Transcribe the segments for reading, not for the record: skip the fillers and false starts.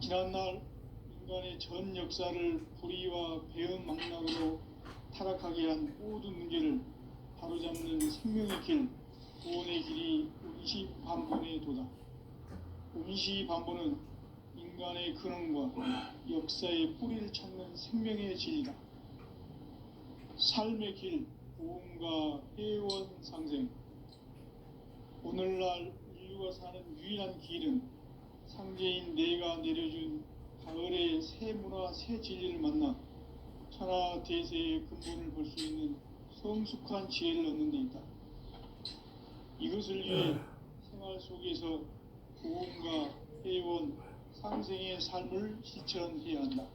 지난날 인간의 전 역사를 불의와 배은망락으로 타락하게 한 모든 문제를 바로잡는 생명의 길, 구원의 길이 운시반본의 도다. 운시반본은 인간의 근원과 역사의 뿌리를 찾는 생명의 진리다. 삶의 길, 구원과 회원 상생. 오늘날 인류가 사는 유일한 길은 상제인 내가 내려준 가을의 새 문화, 새 진리를 만나 천하 대세의 근본을 볼 수 있는 성숙한 지혜를 얻는 데 있다. 이것을 위해 생활 속에서 구원과 회원, 상생의 삶을 실천해야 한다.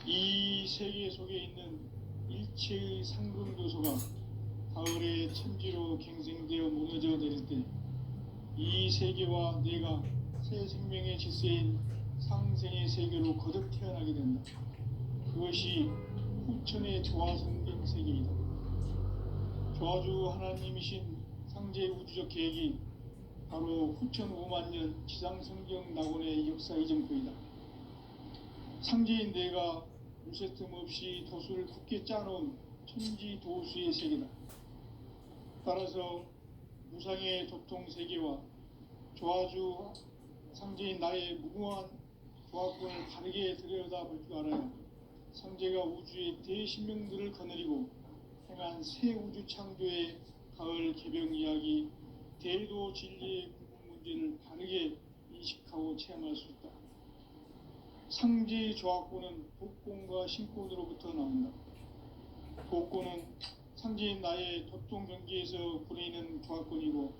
이 세계 속에 있는 일체의 상금 요소가 가을의 천지로 갱생되어 무너져 내릴 때 이 세계와 내가 새 생명의 질서인 상생의 세계로 거듭 태어나게 된다. 그것이 후천의 조화성경 세계이다. 조화주 하나님이신 상제 우주적 계획이 바로 후천 5만 년 지상성경 낙원의 역사 이전표이다. 상제인 내가 무쇠틈 없이 도수를 굳게 짜놓은 천지 도수의 세계다. 따라서 무상의 도통 세계와 조화주 상제인 나의 무궁한 조화권을 바르게 들여다볼 줄 알아야 상제가 우주의 대신명들을 거느리고 행한 새 우주 창조의 가을 개병 이야기, 대도 진리의 구분 문제를 바르게 인식하고 체험할 수 있다. 상제 조화권은 복권과 신권으로부터 나온다. 복권은 상제인 나의 도통 경계에서 부리는 조화권이고,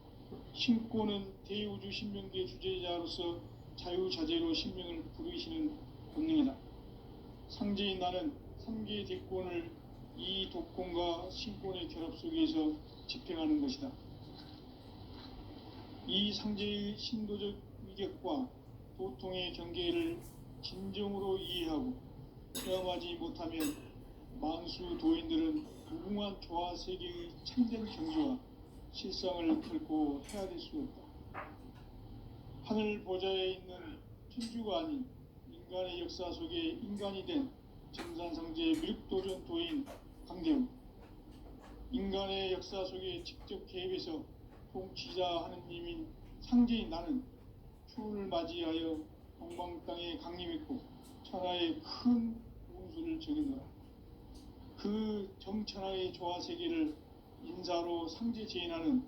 신권은 대우주 신명계 주제자로서 자유자재로 신명을 부르시는 본능이다. 상제인 나는 3개의 대권을 이 도권과 신권의 결합 속에서 집행하는 것이다. 이 상제의 신도적 위격과 도통의 경계를 진정으로 이해하고 체험하지 못하면 만수 도인들은 무궁한 조화 세계의 참된 경지와 실상을 결코 헤아릴 수 없다. 하늘 보좌에 있는 천주가 아닌 인간의 역사 속에 인간이 된 정산상제의 밀도전 도인 강대우, 인간의 역사 속에 직접 개입해서 통치자 하느님인 상제인 나는 추운을 맞이하여 동방 땅에 강림했고 천하의 큰 운수를 적이노라. 그 정천하의 조화세계를 인사로 상제 제인하는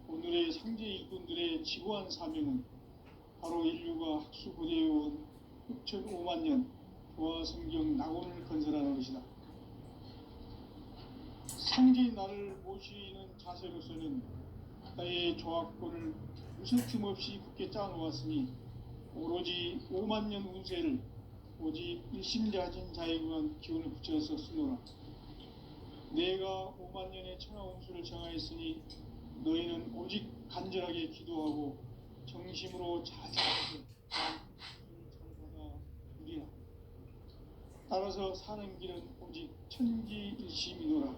오늘의 상제 일꾼들의 지구한 사명은 바로 인류가 학수고대해온 6,5만 년 조화성경 낙원을 건설하는 것이다. 상제인 나를 모시는 자세로서는 나의 조화권을 무쇠틈 없이 굳게 짜놓았으니 오로지 5만 년 운세를 오직 일심자진 자에게만 기운을 붙여서 쓰노라. 내가 5만 년의 천하 운수를 정하였으니 너희는 오직 간절하게 기도하고 정심으로 자세하게 운수를 잘 받아 누리라. 따라서 사는 길은 오직 천지일심이노라.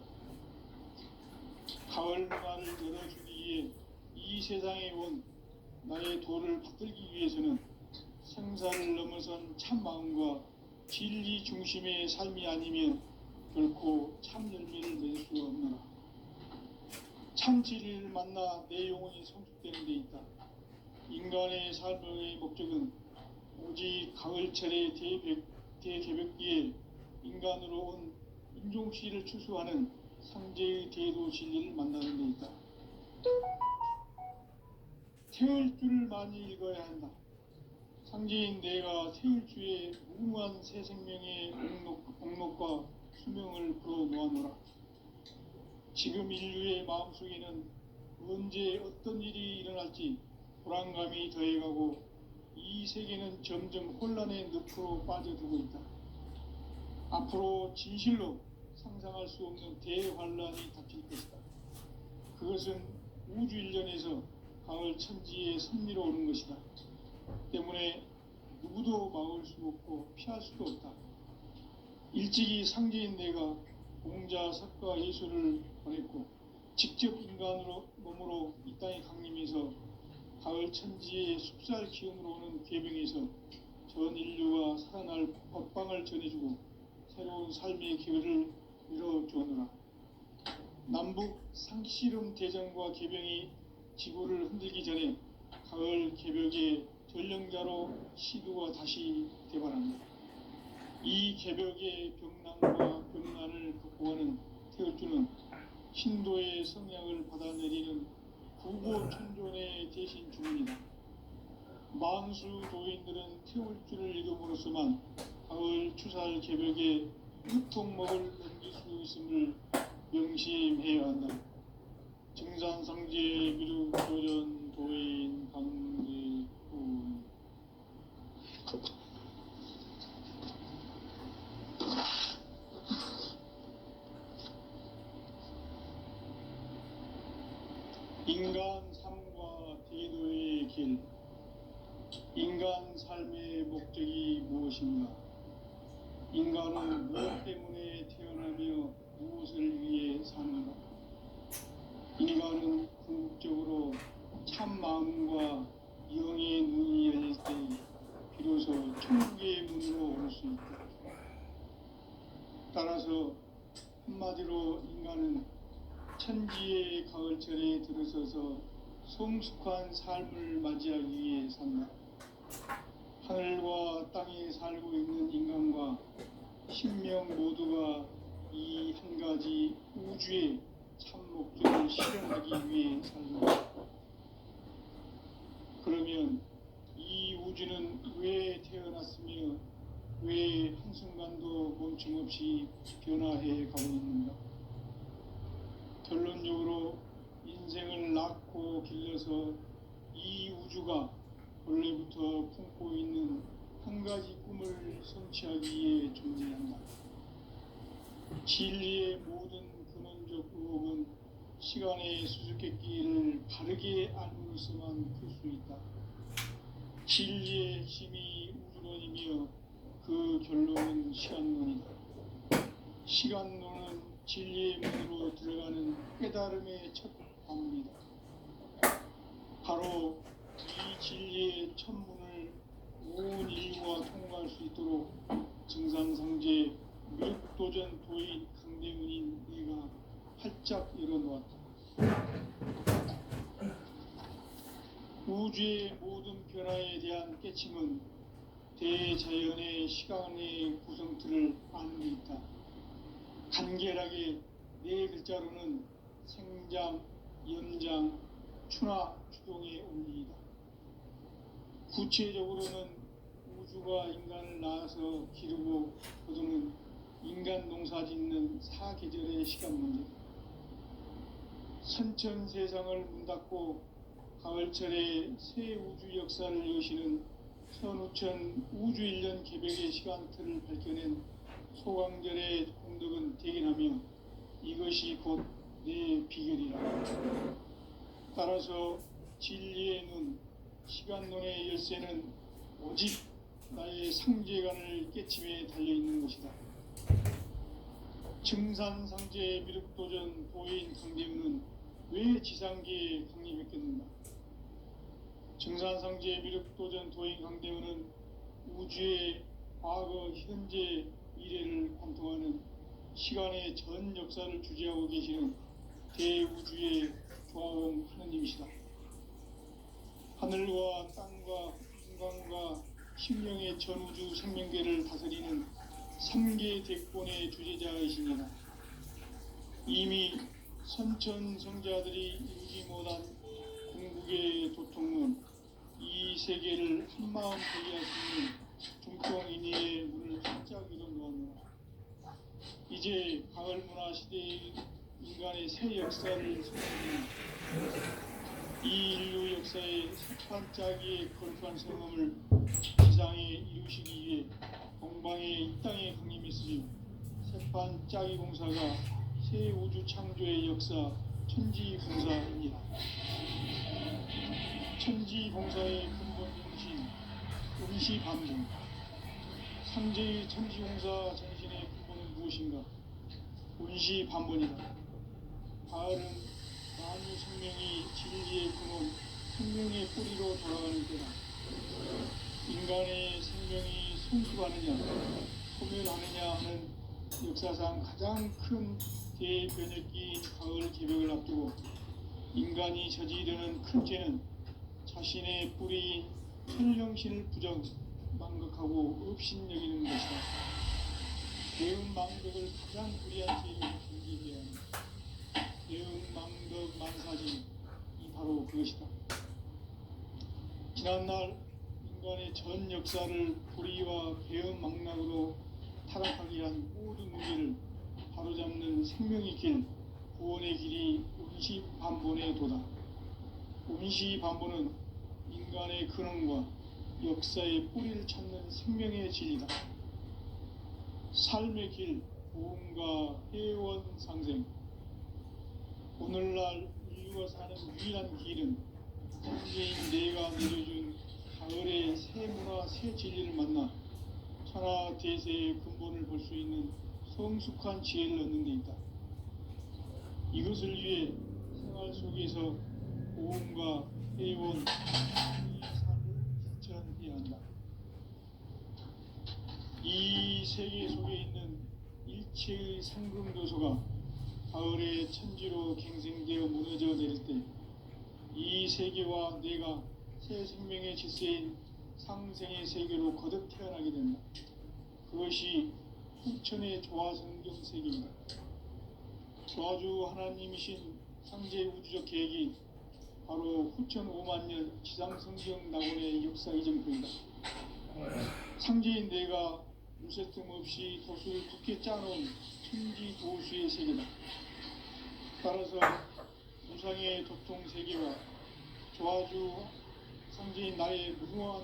가을 문화를 열어주기 위해 이 세상에 온 나의 도를 받들기 위해서는 생사를 넘어선 참 마음과 진리 중심의 삶이 아니면 결코 참 열매를 낼 수 없노라. 참 진리를 만나 내 영혼이 성숙되는 데 있다. 인간의 삶의 목적은 오직 가을철의 대개벽기에 인간으로 온 인종씨를 추수하는 상제의 대도 진리를 만나는 데 있다. 태을 줄을 많이 읽어야 한다. 상제인 내가 태을주의 무궁한 새 생명의 목록과 수명을 불어놓아노라. 지금 인류의 마음속에는 언제 어떤 일이 일어날지 불안감이 더해가고 이 세계는 점점 혼란의 늪으로 빠져들고 있다. 앞으로 진실로 상상할 수 없는 대환란이 닥칠 것이다. 그것은 우주 일련에서 가을 천지의 섭리로 오는 것이다. 때문에 누구도 막을 수 없고 피할 수도 없다. 일찍이 상제인 내가 공자, 석가, 예수를 보냈고 직접 인간으로 몸으로 이 땅에 강림해서 가을 천지의 숲살 기운으로 오는 계병에서 전 인류가 살아날 법방을 전해주고 새로운 삶의 기회를 열어주느라. 남북 상씨름 대전과 계병이 지구를 흔들기 전에 가을 개벽의 전령자로 시두가 다시 대발합니다. 이 개벽의 병난과 병난을 극복하는 태울주는 신도의 성향을 받아내리는 구고천존의 대신 주문이다. 만수 도인들은 태울주를 읽음으로써만 가을 추살 개벽에 유통목을 넘길 수 있음을 명심해야 한다. 증산상제 미륵도전 도인 강제훈. 인간 삶과 대도의 길. 인간 삶의 목적이 무엇인가? 인간은 무엇 때문에 태어나며 무엇을 위해 사는가? 인간은 궁극적으로 참 마음과 영의 눈이 열릴 때 비로소 천국의 문으로 올 수 있다. 따라서 한마디로 인간은 천지의 가을철에 들어서서 성숙한 삶을 맞이하기 위해 산다. 하늘과 땅에 살고 있는 인간과 신명 모두가 이 한 가지 우주의 참 목적을 실현하기 위해 산다. 그러면 이 우주는 왜 태어났으며 왜 한순간도 멈춤없이 변화해 가고 있는가? 결론적으로 인생을 낳고 길러서 이 우주가 원래부터 품고 있는 한 가지 꿈을 성취하기 위해 존재한다. 진리의 모든 근원적 의혹은 시간의 수수께끼를 바르게 알므로서만 풀 수 있다. 진리의 핵심이 우주론이며 그 결론은 시간론이다. 시간론은 진리의 문으로 들어가는 깨달음의 첫 방문이다. 바로 이 진리의 첫 문을 온 인류가 통과할 수 있도록 증산상제 미륵도전 도인 강대문인 내가 활짝 열어놓았다. 우주의 모든 변화에 대한 깨침은 대자연의 시간의 구성틀을 아는 데 있다. 간결하게 네 글자로는 생장, 연장, 추나 추동의 원리이다. 구체적으로는 우주가 인간을 낳아서 기르고 거두는 인간 농사 짓는 사계절의 시간 문제다. 선천 세상을 문 닫고 가을철에 새 우주 역사를 여시는 선우천 우주일년 개벽의 시간틀을 밝혀낸 소강절의 공덕은 대견하며 이것이 곧 내 비결이라. 따라서 진리의 눈, 시간론의 열쇠는 오직 나의 상제관을 깨침에 달려있는 것이다. 증산상제 미륵도전 도인 강대문은 왜 지상계에 강림했겠는가? 증산상제 미륵도전 도인 강대문은 우주의 과거, 현재, 미래를 관통하는 시간의 전 역사를 주재하고 계시는 대우주의 조화원 하느님이시다. 하늘과 땅과 인간과 심령의 전우주 생명계를 다스리는 3계 대권의 주제자이시니라. 이미 선천성자들이 이루지 못한 궁극의 도통은 이 세계를 한마음 되게 할 수 있는 중통인의의 문을 활짝 열어놓았노라. 이제 가을 문화 시대의 인간의 새 역사를 선포하는 이 인류 역사의 새판짜기의 거룩한 성험을 지상에 이루시기 위해 동방의 이 땅에 강림했으며 새판짜기 공사가 새 우주 창조의 역사 천지공사입니다. 천지공사의 근본 정신 응시반복. 상제의 천지공사 정신의 근본은 무엇인가? 운시반복이다. 가을은 만유 생명이 진리의 근원 생명의 뿌리로 돌아가는 때다. 인간의 생명이 성숙하느냐 소멸하느냐 하는 역사상 가장 큰 대변혁기인 가을 개벽을 앞두고 인간이 저지르는 큰 죄는 자신의 뿌리인 혈령신을 망각하고 업신여기는 것이다. 대응망덕을 가장 불의한 죄로 경계해야 합니다. 대응망덕 만사진이 바로 그것이다. 지난날 인간의 전 역사를 불의와 배은망락으로 타락하게 한 모든 문제를 바로잡는 생명의 길, 구원의 길이 운시반본의 도다. 운시반본은 인간의 근원과 역사의 뿌리를 찾는 생명의 진리다. 삶의 길, 보험과 회원 상생. 오늘날 인류가 사는 유일한 길은 현재인 내가 내려준 가을의 새 문화, 새 진리를 만나 천하 대세의 근본을 볼 수 있는 성숙한 지혜를 얻는 데 있다. 이것을 위해 생활 속에서 보험과 회원, 이 삶을 실천해야 한다. 이 세계 속에 있는 일체의 상금도서가 가을의 천지로 갱생되어 무너져 내릴 때 이 세계와 내가 새 생명의 질서인 상생의 세계로 거듭 태어나게 된다. 그것이 후천의 조화성경 세계입니다. 조화주 하나님이신 상제 우주적 계획이 바로 후천 5만 년 지상성경 낙원의 역사 이정표이다. 상제인 내가 무쇠틈 없이 돛을 굳게 짜놓은 천지 도수의 세계다. 따라서 우상의 도통 세계와 조화주 상제인 나의 무궁한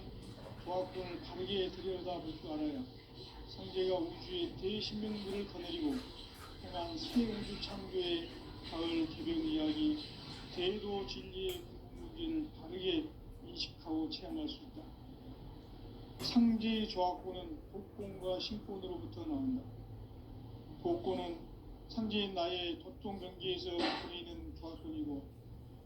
조화권을 바르게 들여다볼 줄 알아야 상제가 우주의 대신명들을 거느리고 행한 새 우주 창조의 가을 개벽 이야기, 대도 진리의 궁극문제를 바르게 인식하고 체험할 수 있다. 상제의 조화권은 독권과 신권으로부터 나온다. 독권은 상제인 나의 도통 경계에서 부리는 조화권이고,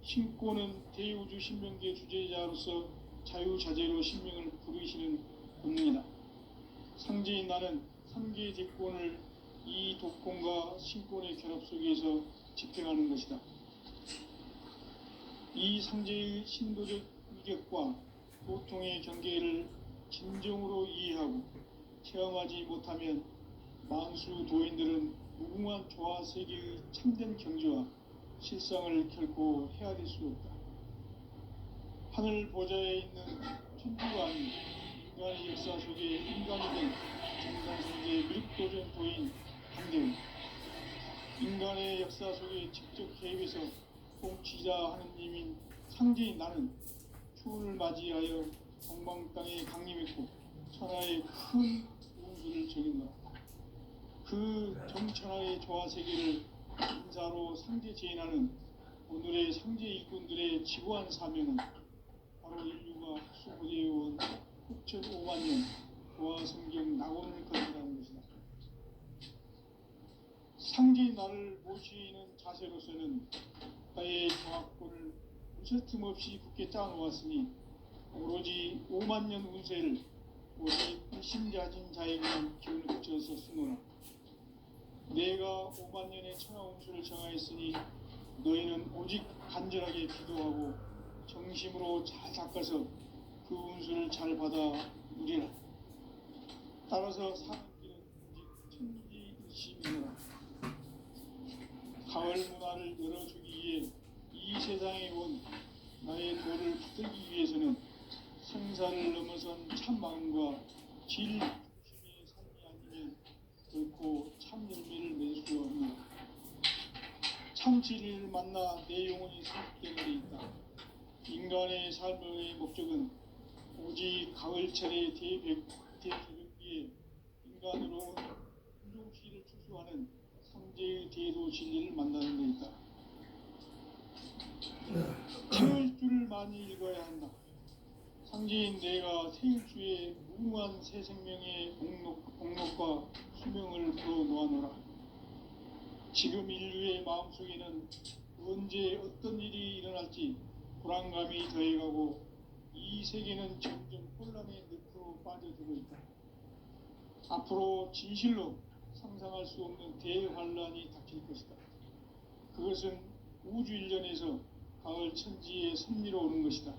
신권은 대우주 신명계 주제자로서 자유자재로 신명을 부르시는 본능이다. 상제인 나는 3개의 대권을 이 독권과 신권의 결합 속에서 집행하는 것이다. 이 상제의 신도적 위격과 보통의 경계를 진정으로 이해하고 체험하지 못하면 만수 도인들은 무궁한 조화 세계의 참된 경지와 실상을 결코 헤아릴 수 없다. 하늘 보좌에 있는 천주왕이 인간의 역사 속에 인간이 된 정상세계의 밀도전 도인 한대훈, 인간의 역사 속에 직접 개입해서 통치자 하느님인 상제인 나는 추운을 맞이하여 동방 땅에 강림했고 천하의 큰 운수를 적인다. 그 정천하의 조화 세계를 인사로 상제 제인하는 오늘의 상제 일꾼들의 지구한 사명은 바로 인류가 수고되어온 후천 5만 년 조화 성경 낙원을 건너가는 것이다. 상제인 나를 모시는 자세로서는 나의 조화권을 무쇠틈 없이 굳게 짜놓았으니 오로지 5만 년 운세를 오직 일심자진 자에게만 기운을 붙여서 쓰노라. 내가 5만 년의 천하 운수를 정하였으니 너희는 오직 간절하게 기도하고 정심으로 잘 닦아서 그 운수를 잘 받아 누리라. 따라서 사는 길은 오직 천지일심이라. 가을 문화를 열어주기 위해 이 세상에 온 나의 도를 붙들기 위해서는 생사를 넘어선 참 마음과 질 중심의 삶이 아니면 결코 참 열매를 맺을 수 없는 참 진리를 만나 내 영혼이 성숙되는 데 있다. 인간의 삶의 목적은 오직 가을철의 대개벽기에 인간으로 운종시를 추수하는 상제의 대도 진리를 만나는 데 있다. 태을 줄을 많이 읽어야 한다. 상제인 내가 태일주의 무궁한 새 생명의 목록과 수명을 풀어놓아노라. 지금 인류의 마음속에는 언제 어떤 일이 일어날지 불안감이 더해가고 이 세계는 점점 혼란의 늪으로 빠져들고 있다. 앞으로 진실로 상상할 수 없는 대환란이 닥칠 것이다. 그것은 우주 일련에서 가을 천지의 섭리로 오는 것이다.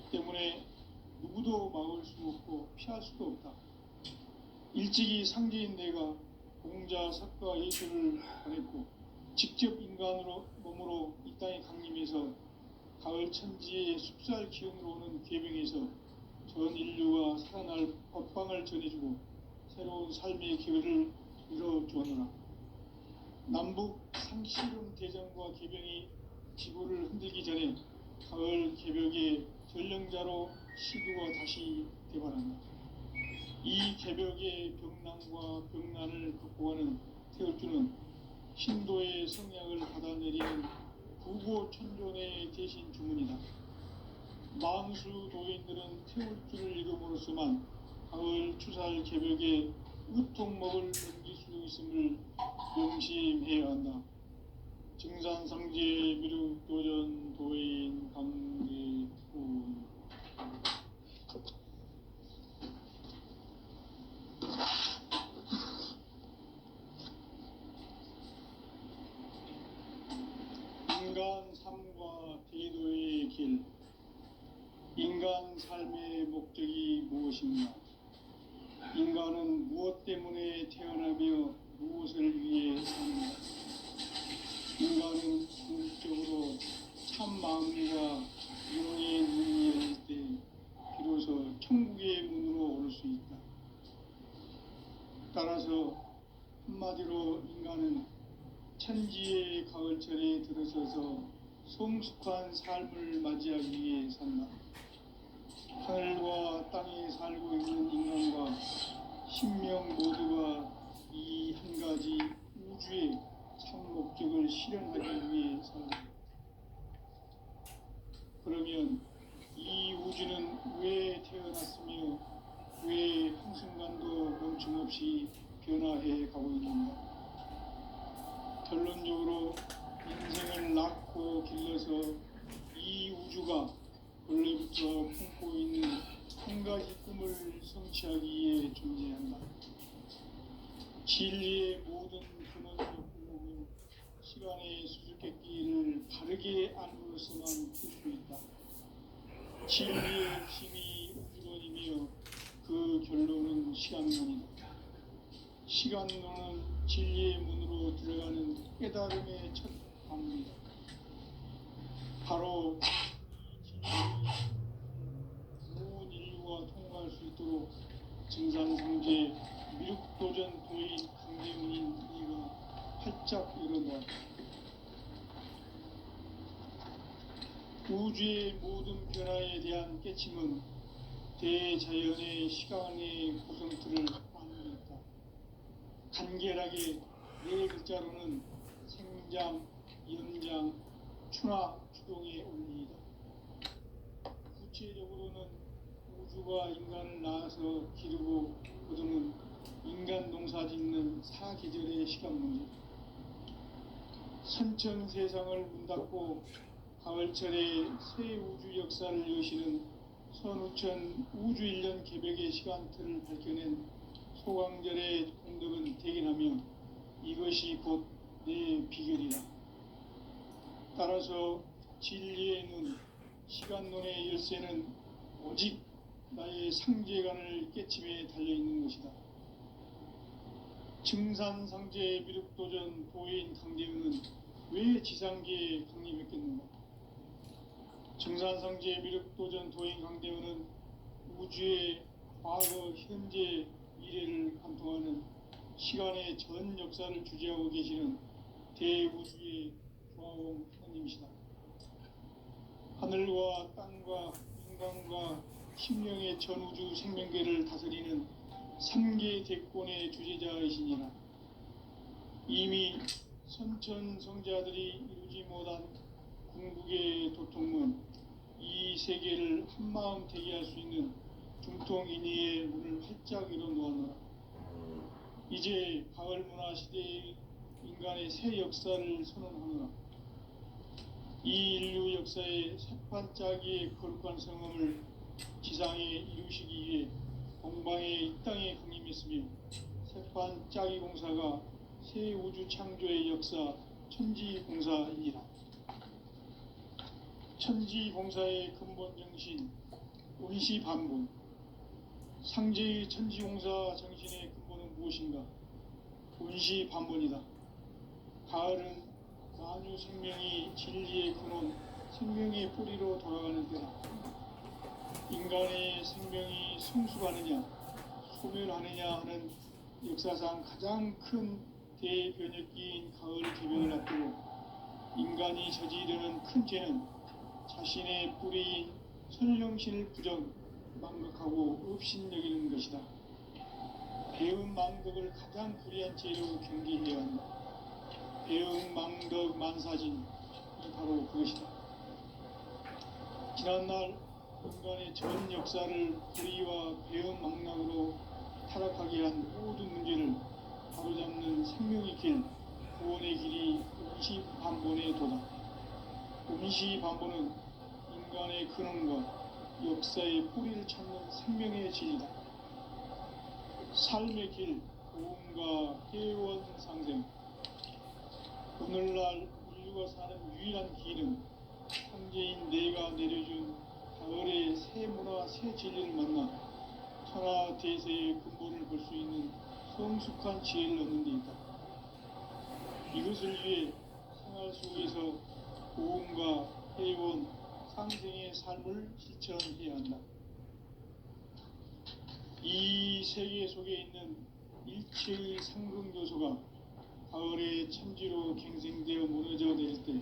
때문에 누구도 막을 수 없고 피할 수도 없다. 일찍이 상제인 내가 공자, 석가, 예술을 보냈고 직접 인간으로 몸으로 이 땅에 강림해서 가을 천지의 숲살 기운으로 오는 계병에서 전 인류가 살아날 법방을 전해주고 새로운 삶의 기회를 이뤄주었노라. 남북 상시름 대전과 계병이 지구를 흔들기 전에 가을 개벽의 전령자로 시두가 다시 대발한다. 이 개벽의 병난과 병난을 극복하는 태울주는 신도의 성약을 받아내리는 부고천존의 대신 주문이다. 망수 도인들은 태울주를 읽음으로써만 가을 추살 개벽에 으통목을 넘길 수 있음을 명심해야 한다. 증산상제 미륵도전 도인 강대군. 인간 삶과 대도의 길. 인간 삶의 목적이 무엇인가? 인간은 무엇 때문에 태어나며 무엇을 위해 사는가? 인간은 궁극적으로 참 마음과 영의 눈이 열릴 때 비로소 천국의 문으로 올 수 있다. 따라서 한마디로 인간은 천지의 가을철에 들어서서 성숙한 삶을 맞이하기 위해 산다. 하늘과 땅에 살고 있는 인간과 신명 모두가 이 한 가지 우주의 참 목적을 실현하기 위해 산다. 그러면 이 우주는 왜 태어났으며 왜 한순간도 멈춤없이 변화해 가고 있는가? 결론적으로 인생을 낳고 길러서 이 우주가 원래부터 품고 있는 한 가지 꿈을 성취하기 위해 존재한다. 진리의 모든 근원적 궁극은 시간의 수수께끼를 바르게 안으로서만 풀 수 있다. 진리의 힘이 우주론이며 그 결론은 시간론이다. 시간론은 진리의 문으로 들어가는 깨달음의 첫 방문이다. 바로 온 인류가 통과할 수 있도록 증산상제 미륵도전 도인 강대문인 이가 활짝 일어났다. 우주의 모든 변화에 대한 깨침은 대자연의 시간의 구성틀을 만들었다. 간결하게 네 글자로는 생장, 연장, 추나, 추동의 원리이다. 구체적으로는 우주가 인간을 낳아서 기르고 거두는 인간 농사 짓는 사계절의 시간문이다. 선천 세상을 문 닫고 가을철에 새 우주 역사를 여시는 선우천 우주일년 개벽의 시간틀을 밝혀낸 소강절의 공덕은 대견하며 이것이 곧 내 비결이다. 따라서 진리의 눈, 시간론의 열쇠는 오직 나의 상제관을 깨침에 달려있는 것이다. 증산상제 미륵도전 도인 강대은은 왜 지상계에 강림했겠는가? 증산상제 미륵도전 도인 강대은은 우주의 과거, 현재, 미래를 관통하는 시간의 전 역사를 주재하고 계시는 대우주의 조화홍 하나님이시다. 하늘과 땅과 인간과 심령의 전우주 생명계를 다스리는 3계 대권의 주제자이시니라. 이미 선천성자들이 이루지 못한 궁극의 도통문, 이 세계를 한마음 대기할 수 있는 중통인의의 문을 활짝 열어놓았노라. 이제 가을 문화 시대의 인간의 새 역사를 선언하노라. 이 인류 역사의 새반짝이의 거룩한 성음을 지상에 이루시기 위해 동방에 이 땅에 강림했으며 새반짝이 공사가 새 우주 창조의 역사 천지봉사이니라. 천지봉사의 근본 정신 운시반본. 상제의 천지봉사 정신의 근본은 무엇인가? 운시반본이다. 가을은 만유 생명이 진리의 근원, 생명의 뿌리로 돌아가는 때다. 인간의 생명이 성숙하느냐, 소멸하느냐 하는 역사상 가장 큰 대변혁기인 가을 개변을 앞두고 인간이 저지르는 큰 죄는 자신의 뿌리인 선령신을 부정, 망각하고 업신여기는 것이다. 배은 망덕을 가장 불의한 죄로 경계해야 한다. 배은 망덕 만사진이 바로 그것이다. 지난날 인간의 전 역사를 불의와 배은 망락으로 타락하게 한 모든 문제를 바로잡는 생명의 길, 구원의 길이 운시반본의 도다. 운시반본은 인간의 근원과 역사의 뿌리를 찾는 생명의 진리다. 삶의 길, 고음과 회원 상생. 오늘날 인류가 사는 유일한 길은 황제인 내가 내려준 가을의 새 문화, 새 진리를 만나 천하 대세의 근본을 볼 수 있는 성숙한 지혜를 얻는 데 있다. 이것을 위해 생활 속에서 고음과 회원, 상생의 삶을 실천해야 한다. 이 세계 속에 있는 일체의 상승 요소가 가을의 천지로 갱생되어 무너져 내릴 때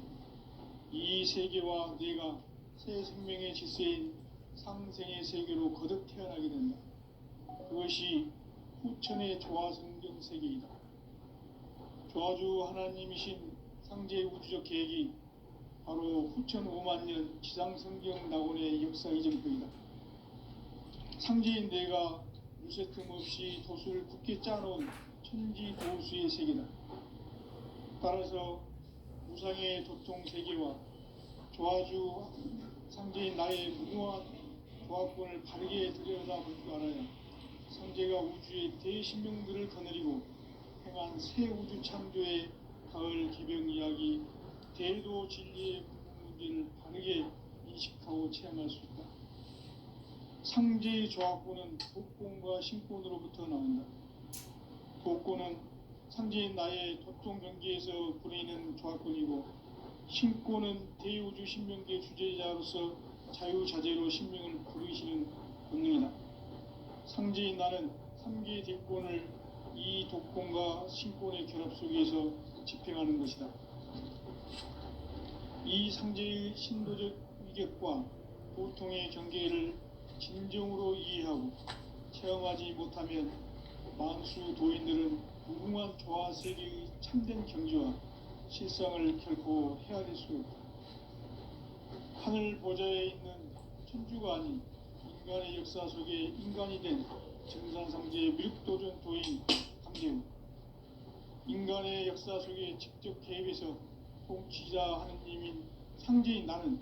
이 세계와 내가 새 생명의 질서인 상생의 세계로 거듭 태어나게 된다. 그것이 후천의 조화성경 세계이다. 조화주 하나님이신 상제 우주적 계획이 바로 후천 5만 년 지상성경 낙원의 역사 이전표이다. 상제인 내가 무쇠 틈 없이 도수를 굳게 짜놓은 천지 도수의 세계다. 따라서 무상의 도통 세계와 조화주 상제인 나의 무궁한 조합권을 바르게 들여다볼 줄 알아야 상제가 우주의 대신명들을 거느리고 행한 새 우주 창조의 가을 개병 이야기, 대도 진리의 문제를 바르게 인식하고 체험할 수 있다. 상제의 조합권은 독권과 신권으로부터 나온다. 독권은 상제인 나의 도통 경계에서 부리는 조합권이고, 신권은 대우주 신명계 주제자로서 자유자재로 신명을 부르시는 본능이다. 상제인 나는 3개의 대권을 이 독권과 신권의 결합 속에서 집행하는 것이다. 이 상제의 신도적 위격과 보통의 경계를 진정으로 이해하고 체험하지 못하면 만수 도인들은 무궁한 조화 세계의 참된 경지와 실상을 결코 헤아릴 수 없다. 하늘 보좌에 있는 천주가 아닌 인간의 역사 속에 인간이 된 정산상제의 밀도전 도인 강재우, 인간의 역사 속에 직접 개입해서 통치자 하느님인 상제인 나는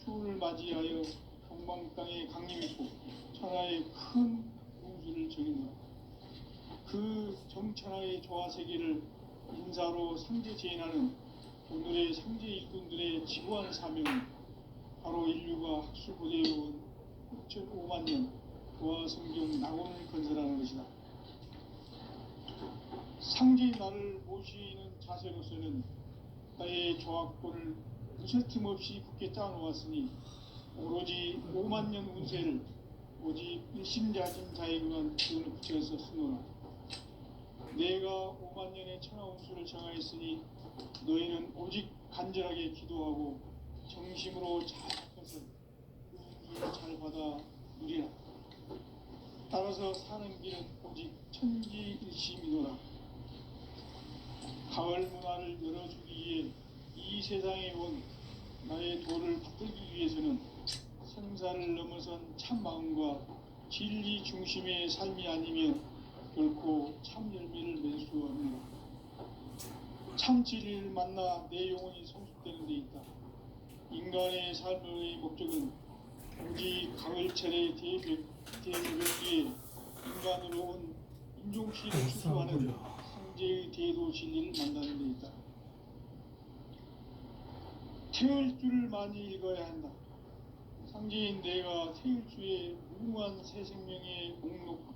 추운을 맞이하여 동방 땅에 강림했고 천하의 큰 우주를 정인다. 그 정천하의 조화세계를 인사로 상제 제인하는 오늘의 상제 일꾼들의 지구한 사명은 바로 인류가 학술고대해온 5만 년 조화성경 낙원을 건설하는 것이다. 상제인 나를 모시는 자세로서는 나의 조합권을 무쇠틈 없이 굳게 짜놓았으니 오로지 5만 년 운세를 오직 일심자진자에게만 기운을 붙여서 쓰노라. 내가 5만 년의 천하 운수를 정하였으니 너희는 오직 간절하게 기도하고 정심으로 잘 해서 그 운수를 잘 받아 누리라. 따라서 사는 길은 오직 천지일심이노라. 가을 문화를 열어주기 위해 이 세상에 온 나의 도를 받들기 위해서는 생사를 넘어선 참 마음과 진리 중심의 삶이 아니면 결코 참 열매를 맺을 수 없느라. 참 진리를 만나 내 영혼이 성숙되는 데 있다. 인간의 삶의 목적은 오직 가을철의 대개벽에 인간으로 온 인종치를 추구하는 상제의 대도 진리를 만나는 데 있다. 태을 줄을 많이 읽어야 한다. 상제인 내가 태을 주에 무궁한 새 생명의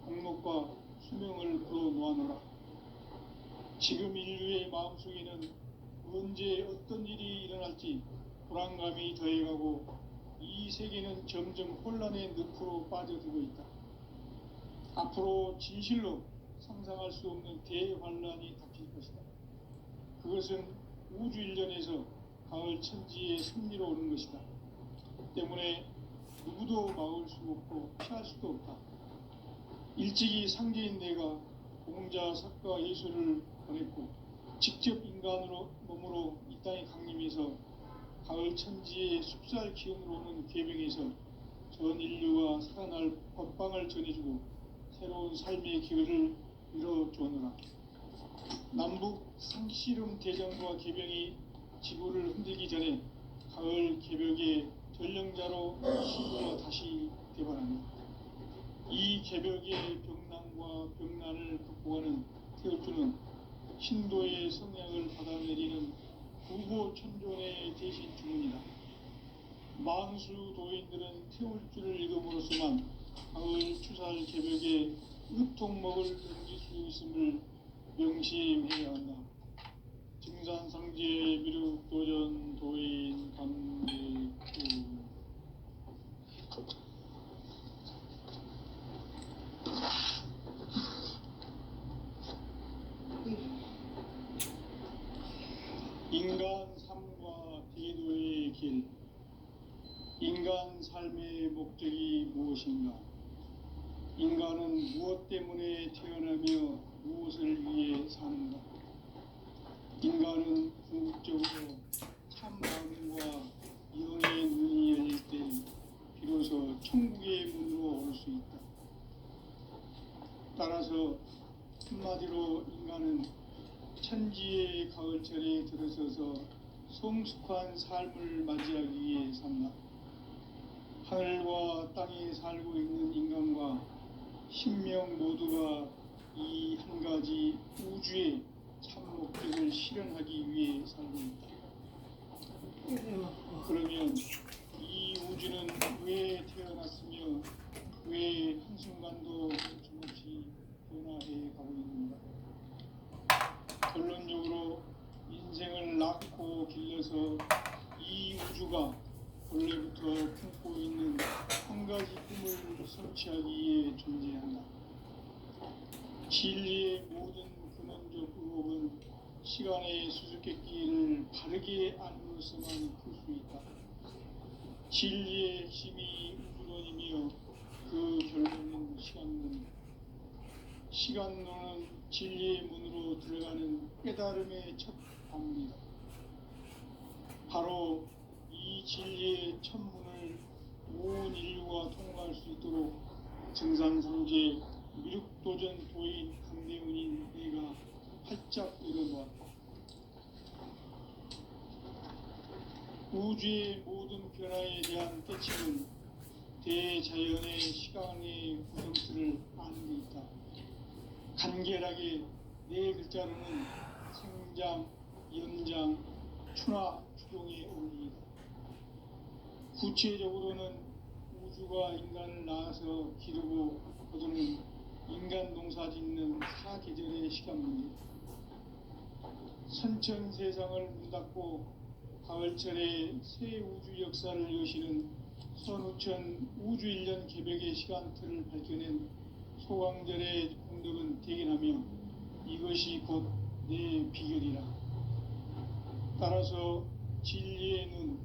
공록과 수명을 걸어 놓아노라. 지금 인류의 마음속에는 언제 어떤 일이 일어날지 불안감이 더해가고 이 세계는 점점 혼란의 늪으로 빠져들고 있다. 앞으로 진실로 상상할 수 없는 대환란이 닥칠 것이다. 그것은 우주 일련에서 가을 천지의 섭리로 오는 것이다. 때문에 누구도 막을 수 없고 피할 수도 없다. 일찍이 상제인 내가 공자, 석가, 예수를 보냈고 직접 인간으로 몸으로 이 땅에 강림해서 가을 천지의 숲살 기운으로 오는 계병에서 전 인류가 살아날 법방을 전해주고 새로운 삶의 기회를 이뤄주느라. 남북 상씨름 대전과 계병이 지구를 흔들기 전에 가을 개벽의 전령자로 신부가 다시 대발합니다. 이 개벽의 병난과 병난을 극복하는 태울주는 신도의 성향을 받아내리는 구보천존의 대신 주문이다. 만수 도인들은 태울주를 읽음으로써만 가을 추살 개벽의 으통먹을 넘길 수 있음을 명심해야 한다. 증산상제 미륵도전 도인 감대구. 인간 삶과 대도의 길. 인간 삶의 목적이 무엇인가? 인간은 무엇 때문에 태어나며 무엇을 위해 사는가? 인간은 궁극적으로 참 마음과 영의 눈이 열릴 때 비로소 천국의 문으로 올 수 있다. 따라서 한마디로 인간은 천지의 가을철에 들어서서 성숙한 삶을 맞이하기 위해 산다. 하늘과 땅에 살고 있는 인간과 신명 모두가 이 한 가지 우주의 참 목적을 실현하기 위해 살고 있다. 그러면 이 우주는 왜 태어났으며 왜 한순간도 멈춤없이 변화해 가고 있는가? 결론적으로 인생을 낳고 길러서 이 우주가 원래부터 품고 있는 한 가지 꿈을 성취하기 위해 존재한다. 진리의 모든 근원적 의혹은 시간의 수수께끼를 바르게 알므로서만 풀 수 있다. 진리의 핵심이 우주론이며 그 결론은 시간론. 시간론은 진리의 문으로 들어가는 깨달음의 첫 방문이다. 바로 이 진리의 첫 문을 온 인류가 통과할 수 있도록 증산상제 미륵도전 도인 강대훈인 내가 활짝 열어놓았다. 우주의 모든 변화에 대한 깨침은 대자연의 시간의 구성틀을 아는 데 있다. 간결하게 네 글자로는 생장, 연장, 추나 추동의 원리이다. 구체적으로는 우주가 인간을 낳아서 기르고 거두는 인간 농사 짓는 사계절의 시간 문제. 선천 세상을 문 닫고 가을철에 새 우주 역사를 여시는 선우천 우주 1년 개벽의 시간틀을 밝혀낸 소강절의 공덕은 대견하며 이것이 곧 내 비결이라. 따라서 진리의 눈,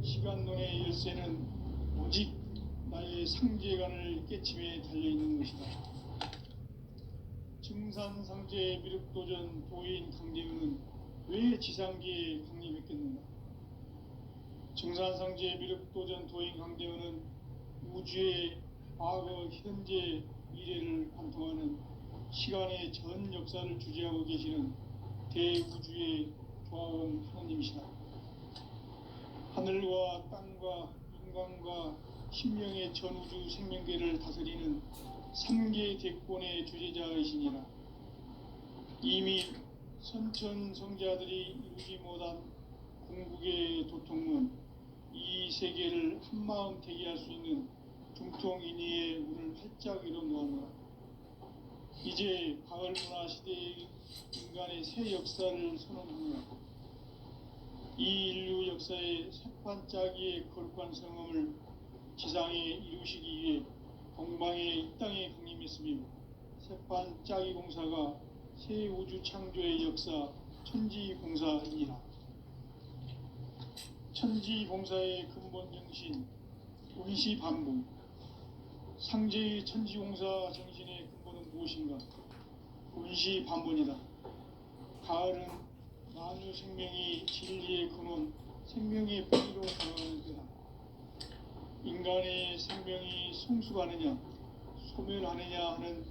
시간론의 열쇠는 오직 나의 상제관을 깨침에 달려있는 것이다. 증산상제 미륵도전 도인 강대훈은 왜 지상계에 강림했겠는가? 증산상제 미륵도전 도인 강대훈은 우주의 과거, 현재, 미래를 관통하는 시간의 전 역사를 주재하고 계시는 대우주의 조화원 하나님이시다. 하늘과 땅과 인간과 신명의 전우주 생명계를 다스리는 삼계 대권의 주제자이시니라. 이미 선천성자들이 이루지 못한 궁극의 도통문, 이 세계를 한마음 되게 할 수 있는 중통인의의 문을 활짝 열어놓았노라. 이제 가을 문화 시대의 인간의 새 역사를 선언합니다. 이 인류 역사의 새반짝이의 거룩한 성험을 지상에 이루시기 위해 동방에 이 땅에 강림했으며 새반짝이 공사가 새 우주 창조의 역사 천지봉사이니라. 천지봉사의 근본 정신 운시반복. 상제의 천지봉사 정신의 근본은 무엇인가? 운시반복이다. 가을은 만유 생명이 진리의 근원, 생명의 뿌리로 돌아가는 때다. 인간의 생명이 성숙하느냐, 소멸하느냐 하는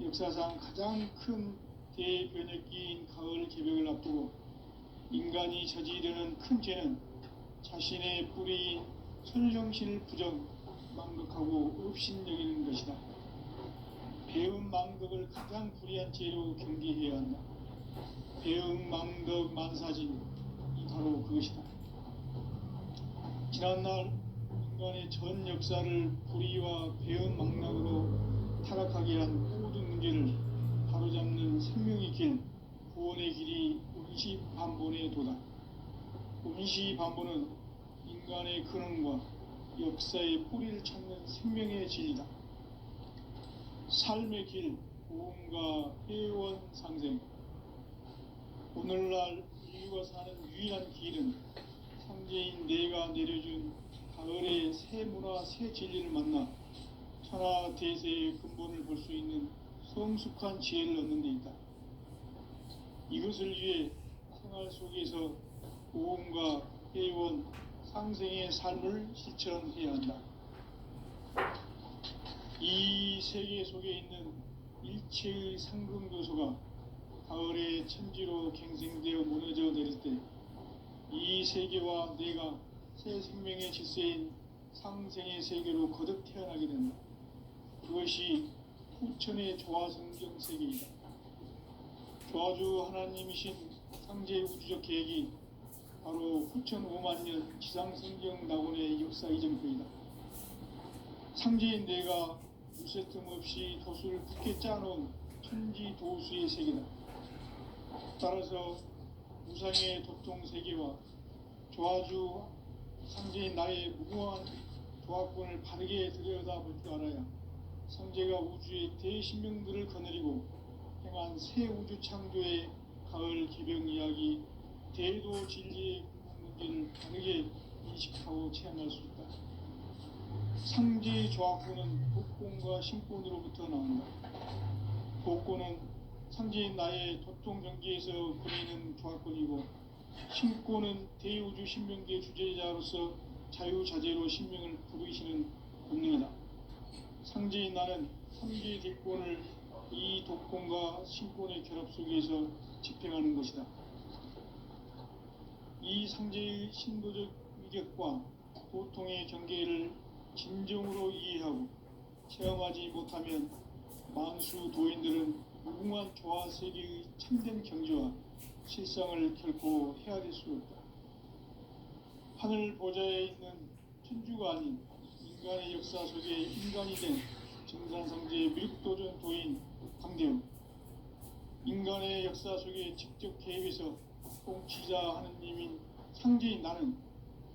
역사상 가장 큰 대변혁기인 가을 개벽을 앞두고 인간이 저지르는 큰 죄는 자신의 뿌리인 선정신을 부정, 망극하고 업신여기는 것이다. 배움 망덕을 가장 불의한 죄로 경계해야 한다. 배움 망덕 만사진, 이 바로 그것이다. 지난날 인간의 전 역사를 불의와 배움 망락으로 타락하게 한 모든 문제를 바로잡는 생명의 길, 구원의 길이 운시반본의 도다. 운시반본은 인간의 근원과 역사의 뿌리를 찾는 생명의 진리다. 삶의 길, 고음과 회원 상생. 오늘날 인류가 사는 유일한 길은 상제인 내가 내려준 가을의 새 문화, 새 진리를 만나 천하 대세의 근본을 볼 수 있는 성숙한 지혜를 얻는 데 있다. 이것을 위해 생활 속에서 고음과 회원, 상생의 삶을 실천해야 한다. 이 세계 속에 있는 일체의 상금교소가 가을의 천지로 갱생되어 무너져 내릴 때 이 세계와 내가 새 생명의 질서인 상생의 세계로 거듭 태어나게 된다. 그것이 후천의 조화성경 세계이다. 조화주 하나님이신 상제의 우주적 계획이 바로 후천 5만년 지상성경 낙원의 역사 이전표이다. 상제인 내가 무쇠 틈 없이 도수를 굳게 짜놓은 천지 도수의 세계다. 따라서 무상의 도통 세계와 조화주 상제인 나의 무궁한 조화권을 바르게 들여다볼 줄 알아야 상제가 우주의 대신명들을 거느리고 행한 새 우주 창조의 가을 개벽 이야기, 대도 진리의 문제를 바르게 인식하고 체험할 수 있다. 상제의 조화권은 독권과 신권으로부터 나온다. 독권은 상제인 나의 도통 경계에서 그리는 조화권이고, 신권은 대우주 신명계 주제자로서 자유자재로 신명을 부르시는 본능이다. 상제인 나는 상제의 뒷권을 이 독권과 신권의 결합 속에서 집행하는 것이다. 이 상제의 신도적 위격과 도통의 경계를 진정으로 이해하고 체험하지 못하면 만수 도인들은 무궁한 조화 세계의 참된 경지와 실상을 결코 헤아릴 수 없다. 하늘 보좌에 있는 천주가 아닌 인간의 역사 속에 인간이 된 정산상제의 미륵도전 도인 강대우, 인간의 역사 속에 직접 개입해서 통치자 하느님인 상제인 나는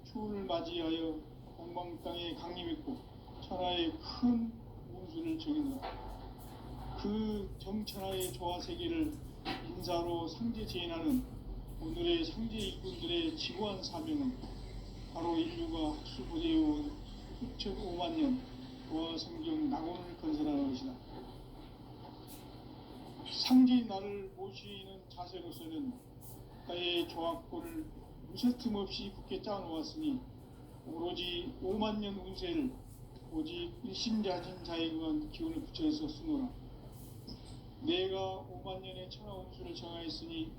추운을 맞이하여 동방 땅에 강림했고 천하의 큰 운수를 정했노라. 그 정천하의 조화 세계를 인사로 상제 재현하는 오늘의 상제 일꾼들의 지구한 사명은 바로 인류가 학수부대해온 수천 5만 년 조화 성경 낙원을 건설하는 것이다. 상제인 나를 모시는 자세로서는 나의 조화권을 무쇠틈 없이 굳게 짜놓았으니 오로지 5만 년 운세를 오직 일심자진 자에게만 기운을 붙여서 쓰노라. 내가 5만 년의 천하 운수를 정하였으니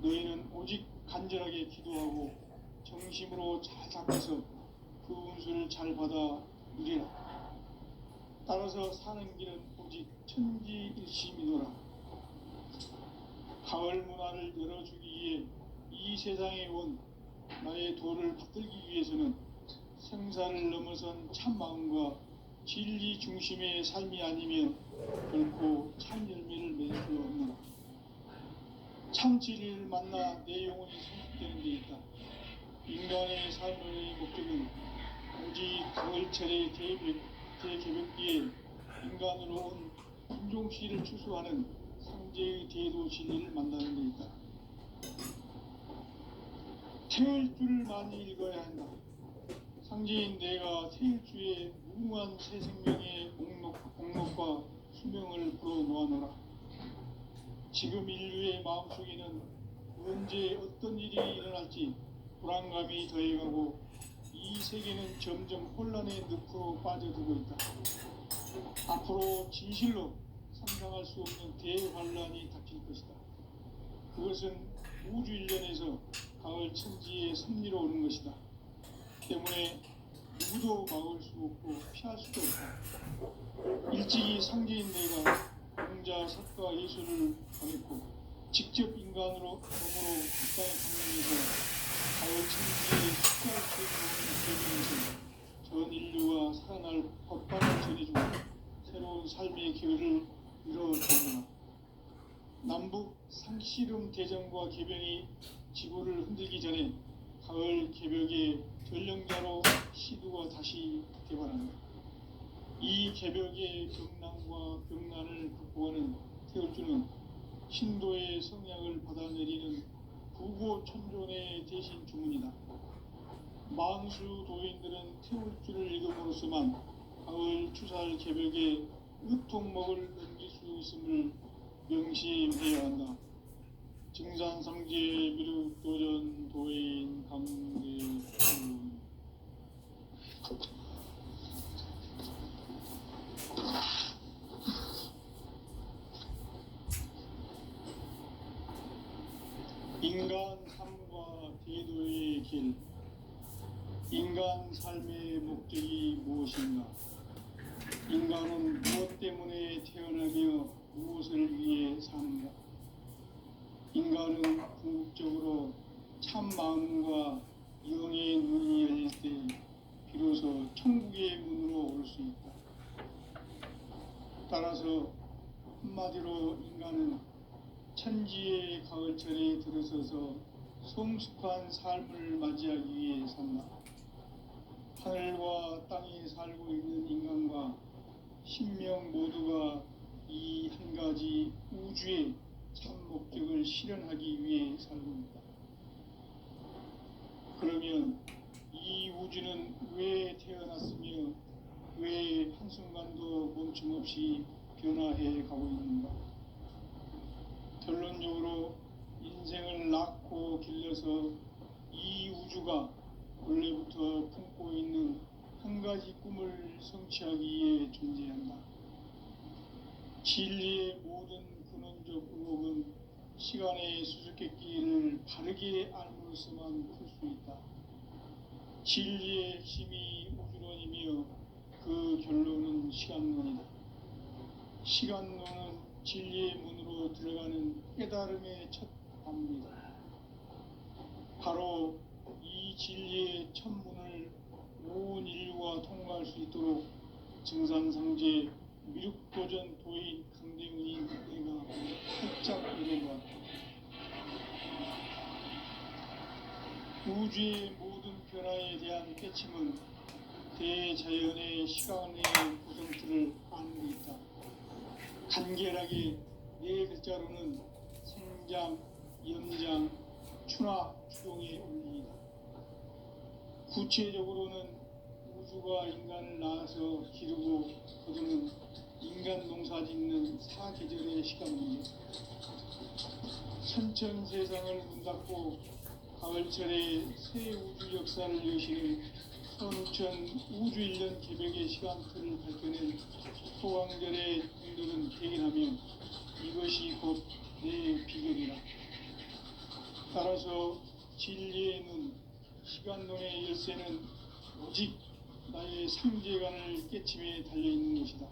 너희는 오직 간절하게 기도하고 정심으로 잘 잡아서 그 운수를 잘 받아 누리라. 따라서 사는 길은 오직 천지일심이노라. 가을 문화를 열어주기 위해 이 세상에 온 나의 도를 받들기 위해서는 생사를 넘어선 참 마음과 진리 중심의 삶이 아니면 결코 참 열매를 맺을 수 없노라. 참 진리를 만나 내 영혼이 성숙되는 데 있다. 인간의 삶의 목적은 오직 가을철의 대개벽기에 인간으로 온 인종시를 추수하는 상제의 대도 진리를 만나는 데 있다. 태을 줄을 많이 읽어야 한다. 상제인 내가 태을 주에 무궁한 새 생명의 목록과 수명을 불어놓아노라. 지금 인류의 마음속에는 언제 어떤 일이 일어날지 불안감이 더해가고 이 세계는 점점 혼란의 늪으로 빠져들고 있다. 앞으로 진실로 상상할 수 없는 대환란이 닥칠 것이다. 그것은 우주 일련에서 가을 천지의 섭리로 오는 것이다. 때문에 누구도 막을 수 없고 피할 수도 없다. 일찍이 상제인 내가 공자, 석가, 예술을 보냈고 직접 인간으로 몸으로 그 땅에 강림해서 가을 천지의 숫자를 세우는 세계에서 전 인류가 살아날 법방을 전해주고 새로운 삶의 기회를 이뤄주노라. 남북 상씨름 대전과 개병이 지구를 흔들기 전에 가을 개벽의 전령자로 시두가 다시 개발한다. 이 개벽의 경난과 병난을 극복하는 태울주는 신도의 성향을 받아내리는 부고천존의 대신 주문이다. 만수 도인들은 태울주를 읽음으로써만 가을 추살 개벽의 으통목을 넘길 수 있음을 명심해야 한다. 증산상제 미륵도전 도인 강대훈. 인간 삶과 대도의 길. 인간 삶의 목적이 무엇인가? 인간은 무엇 때문에 태어나며 무엇을 위해 사는가? 인간은 궁극적으로 참 마음과 영의 눈이 열릴 때 비로소 천국의 문으로 올 수 있다. 따라서 한마디로 인간은 천지의 가을철에 들어서서 성숙한 삶을 맞이하기 위해 산다. 하늘과 땅에 살고 있는 인간과 신명 모두가 이 한 가지 우주의 참 목적을 실현하기 위해 살고 있다. 그러면 이 우주는 왜 태어났으며 왜 한순간도 멈춤없이 변화해 가고 있는가? 결론적으로 인생을 낳고 길러서 이 우주가 원래부터 품고 있는 한 가지 꿈을 성취하기 위해 존재한다. 진리의 모든 근원적 의혹은 시간의 수수께끼를 바르게 알므로서만 풀 수 있다. 진리의 핵심이 우주론이며 그 결론은 시간론이다. 시간론은 진리의 문으로 들어가는 깨달음의 첫 단문이다. 바로 이 진리의 첫 문을 온 인류가 통과할 수 있도록 증산상제 미륵도전 도인 강대훈이 내가 살짝 이뤄보았다. 우주의 모든 변화에 대한 깨침은 대자연의 시간의 구성틀을 아는 데 있다. 간결하게 네 글자로는 생장, 연장, 추나, 추동의 원리이다. 구체적으로는 우주가 인간을 낳아서 기르고 거두는 인간 농사 짓는 사계절의 시간입니다. 천천 세상을 문 닫고 가을철에 새 우주 역사를 여시는 선천 우주 1년 개벽의 시간틀을 밝혀낸 소강절의 분들은 대긴하며 이것이 곧 내 비결이라. 따라서 진리의 눈, 시간론의 열쇠는 오직 나의 상제관을 깨침에 달려있는 것이다.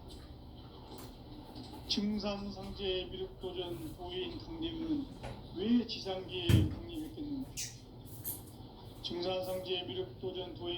증산상제 미륵도전 도인 강대우는 왜 지상계에 독립했겠는가? 증산상제 미륵도전 도인